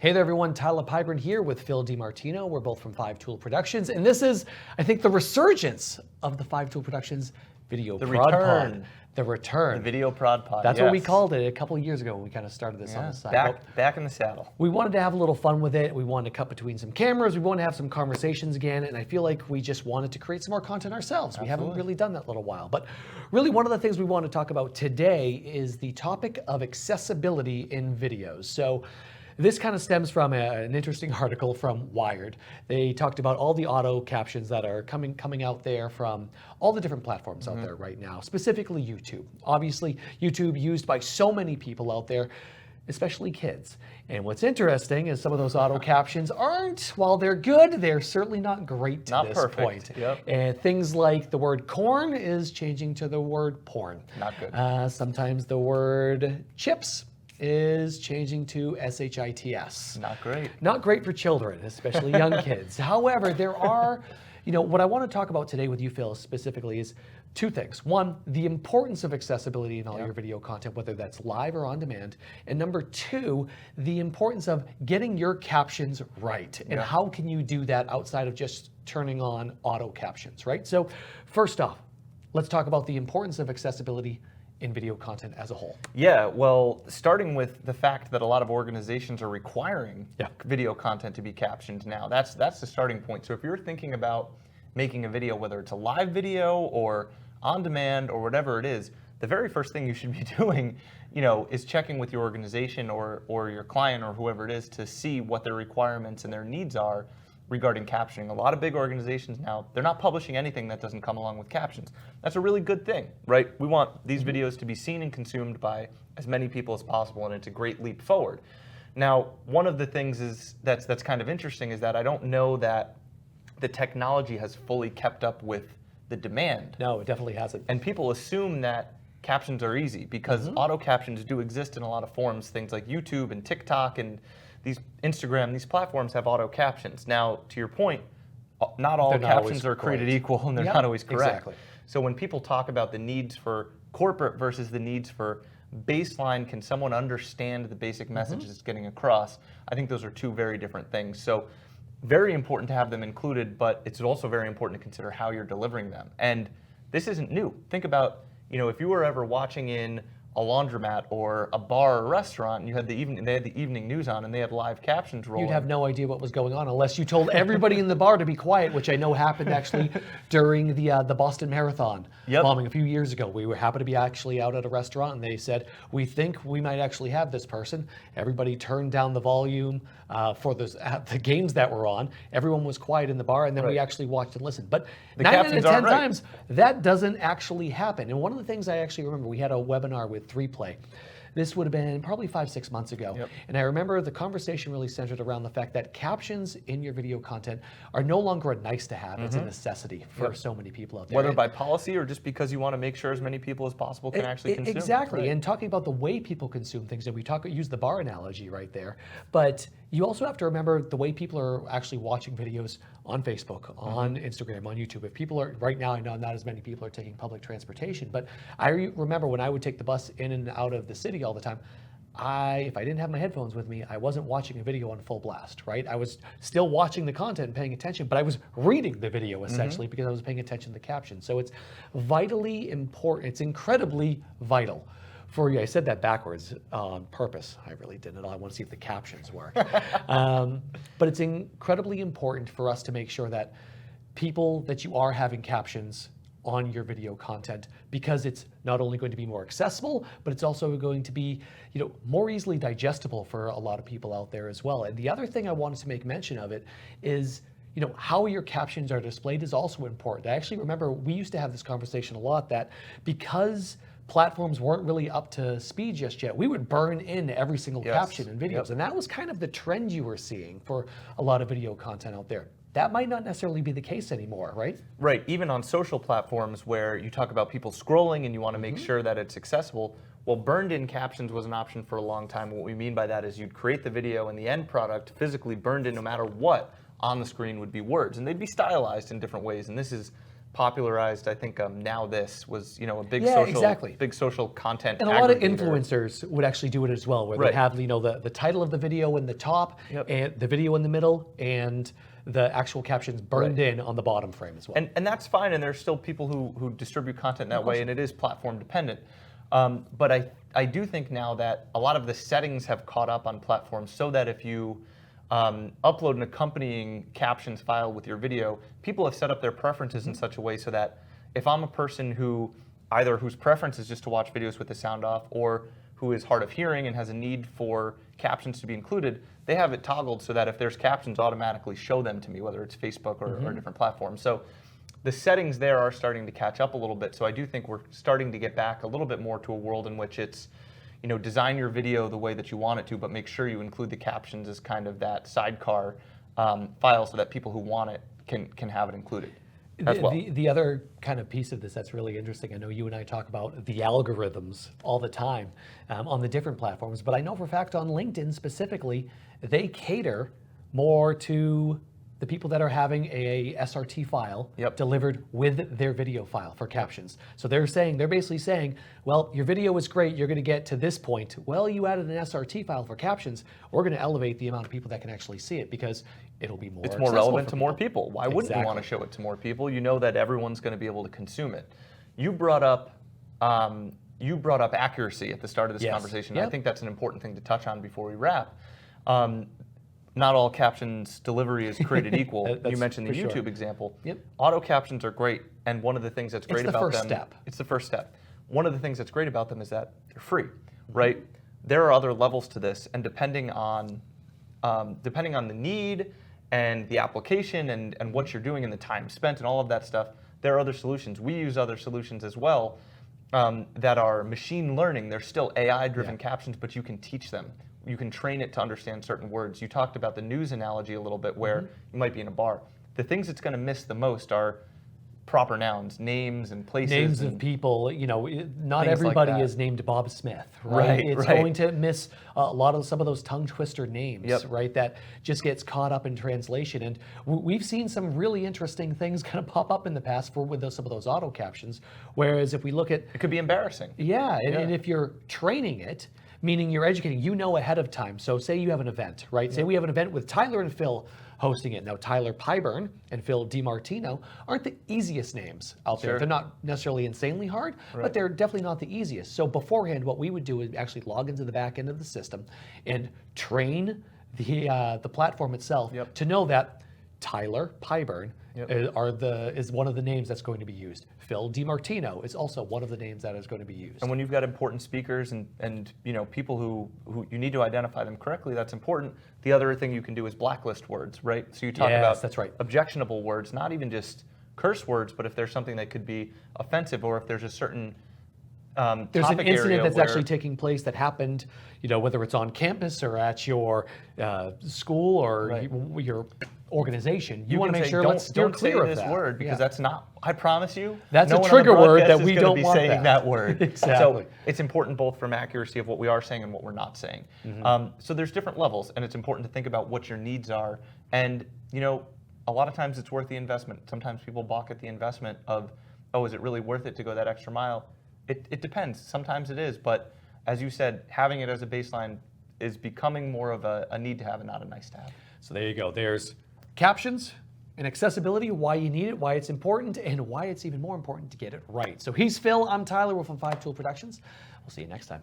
Hey there everyone, Tyler Pybron here with Phil DiMartino. We're both from 5 Tool Productions, and this is, I think, the resurgence of the 5 Tool Productions Video Prod Pod. The return. The Video Prod Pod, That's what we called it a couple of years ago when we kind of started this on the side. Back in the saddle. We wanted to have a little fun with it. We wanted to cut between some cameras. We wanted to have some conversations again, and I feel like we just wanted to create some more content ourselves. Absolutely. We haven't really done that in a little while. But really one of the things we want to talk about today is the topic of accessibility in videos. So this kind of stems from an interesting article from Wired. They talked about all the auto captions that are coming out there from all the different platforms out there right now, specifically YouTube. Obviously, YouTube used by so many people out there, especially kids. And what's interesting is some of those auto captions aren't, while they're good, they're certainly not great to this point. Yep. And things like the word corn is changing to the word porn. Not good. Sometimes the word chips is changing to SHITS. Not great. Not great for children, especially young kids. However, there are, what I want to talk about today with you, Phil, specifically is two things. One, the importance of accessibility in all your video content, whether that's live or on demand. And number two, the importance of getting your captions right. And how can you do that outside of just turning on auto captions, right? So first off, let's talk about the importance of accessibility in video content as a whole. Yeah, well, starting with the fact that a lot of organizations are requiring video content to be captioned now. That's the starting point. So if you're thinking about making a video, whether it's a live video or on demand or whatever it is, the very first thing you should be doing, is checking with your organization or your client or whoever it is to see what their requirements and their needs are regarding captioning. A lot of big organizations now, they're not publishing anything that doesn't come along with captions. That's a really good thing, right? We want these videos to be seen and consumed by as many people as possible, and it's a great leap forward. Now, one of the things that's kind of interesting is that I don't know that the technology has fully kept up with the demand. No, it definitely hasn't. And people assume that captions are easy because auto captions do exist in a lot of forms, things like YouTube and TikTok and Instagram, these platforms have auto captions. Now, to your point, not all captions are created equal and they're not always correct. Exactly. So when people talk about the needs for corporate versus the needs for baseline, can someone understand the basic message that's getting across? I think those are two very different things. So very important to have them included, but it's also very important to consider how you're delivering them. And this isn't new. Think about, if you were ever watching in a laundromat or a bar or a restaurant, and they had the evening news on, and they had live captions rolling. You'd have no idea what was going on unless you told everybody in the bar to be quiet, which I know happened actually during the Boston Marathon bombing a few years ago. We happened to be actually out at a restaurant, and they said, "We think we might actually have this person." Everybody turned down the volume for the games that were on. Everyone was quiet in the bar, and then we actually watched and listened. But 9 out of 10 times, that doesn't actually happen. And one of the things I actually remember, we had a webinar with 3Play. This would have been probably 5-6 months ago. And I remember the conversation really centered around the fact that captions in your video content are no longer a nice to have, it's a necessity for so many people out there. Whether by policy or just because you want to make sure as many people as possible can actually consume. Exactly, and talking about the way people consume things, and we use the bar analogy right there, but you also have to remember the way people are actually watching videos on Facebook, on Instagram, on YouTube. If people are, right now I know not as many people are taking public transportation, but I remember when I would take the bus in and out of the city all the time, if I didn't have my headphones with me, I wasn't watching a video on full blast, right? I was still watching the content and paying attention, but I was reading the video essentially because I was paying attention to the captions. So it's vitally important, it's incredibly vital for you. I said that backwards on purpose. I really didn't. I want to see if the captions work. But it's incredibly important for us to make sure that that you are having captions on your video content, because it's not only going to be more accessible, but it's also going to be, more easily digestible for a lot of people out there as well. And the other thing I wanted to make mention of it is, how your captions are displayed is also important. I actually remember we used to have this conversation a lot, that because platforms weren't really up to speed just yet, we would burn in every single caption in videos. And that was kind of the trend you were seeing for a lot of video content out there. That might not necessarily be the case anymore, right? Right, even on social platforms where you talk about people scrolling and you want to make sure that it's accessible, well, burned in captions was an option for a long time. What we mean by that is you'd create the video and the end product physically burned in no matter what on the screen would be words, and they'd be stylized in different ways. And this is popularized, I think, Now This was, a big Yeah, social, exactly. big social content And a lot of aggregator. influencers would actually do it as well, where Right. they have, the title of the video in the top, Yep. and the video in the middle, and the actual captions burned Right. in on the bottom frame as well. And that's fine, and there's still people who distribute content that way, and it is platform dependent. But I do think now that a lot of the settings have caught up on platforms, so that if you upload an accompanying captions file with your video, people have set up their preferences in such a way so that if I'm a person whose preference is just to watch videos with the sound off, or who is hard of hearing and has a need for captions to be included, they have it toggled so that if there's captions, automatically show them to me, whether it's Facebook or a different platform. So the settings there are starting to catch up a little bit. So I do think we're starting to get back a little bit more to a world in which it's, design your video the way that you want it to, but make sure you include the captions as kind of that sidecar file so that people who want it can have it included as well. The other kind of piece of this that's really interesting, I know you and I talk about the algorithms all the time on the different platforms, but I know for a fact on LinkedIn specifically, they cater more to the people that are having a SRT file delivered with their video file for captions. So they're basically saying, well, your video is great, you're going to get to this point. Well, you added an SRT file for captions, we're going to elevate the amount of people that can actually see it because it'll be more It's more relevant to more people. Why wouldn't you want to show it to more people? You know that everyone's going to be able to consume it. You brought up accuracy at the start of this conversation. I think that's an important thing to touch on before we wrap. Not all captions delivery is created equal. You mentioned the YouTube example. Auto captions are great, and one of the things that's great about them. It's the first step. One of the things that's great about them is that they're free, right? There are other levels to this, and depending on the need and the application and what you're doing and the time spent and all of that stuff, there are other solutions. We use other solutions as well that are machine learning. They're still AI-driven captions, but you can teach them. You can train it to understand certain words. You talked about the news analogy a little bit where you might be in a bar. The things it's going to miss the most are proper nouns, names and places. Names of people, not everybody is named Bob Smith, right? It's going to miss some of those tongue twister names, right? That just gets caught up in translation. And we've seen some really interesting things kind of pop up in the past with some of those auto captions. Whereas if we look at... It could be embarrassing. And if you're training it, meaning you're educating, ahead of time. So say you have an event, right? Say we have an event with Tyler and Phil hosting it. Now, Tyler Pyburn and Phil DiMartino aren't the easiest names out there. They're not necessarily insanely hard, but they're definitely not the easiest. So beforehand, what we would do is actually log into the back end of the system and train the platform itself to know that Tyler Pyburn is one of the names that's going to be used. Phil DiMartino is also one of the names that is going to be used. And when you've got important speakers and people who you need to identify them correctly, that's important. The other thing you can do is blacklist words, right? So you talk about objectionable words, not even just curse words, but if there's something that could be offensive, or if there's a certain there's an incident that's actually taking place that happened, whether it's on campus or at your school or your organization. You want to make sure let's steer clear of that. Don't say this word because that's not. I promise you, that's a trigger word that we don't want. Saying that word. Exactly. So it's important both from accuracy of what we are saying and what we're not saying. So there's different levels, and it's important to think about what your needs are. And a lot of times it's worth the investment. Sometimes people balk at the investment of, oh, is it really worth it to go that extra mile? It depends. Sometimes it is, but as you said, having it as a baseline is becoming more of a need to have and not a nice to have. So there you go. There's captions and accessibility, why you need it, why it's important, and why it's even more important to get it right. So he's Phil, I'm Tyler, we're from 5 Tool Productions. We'll see you next time.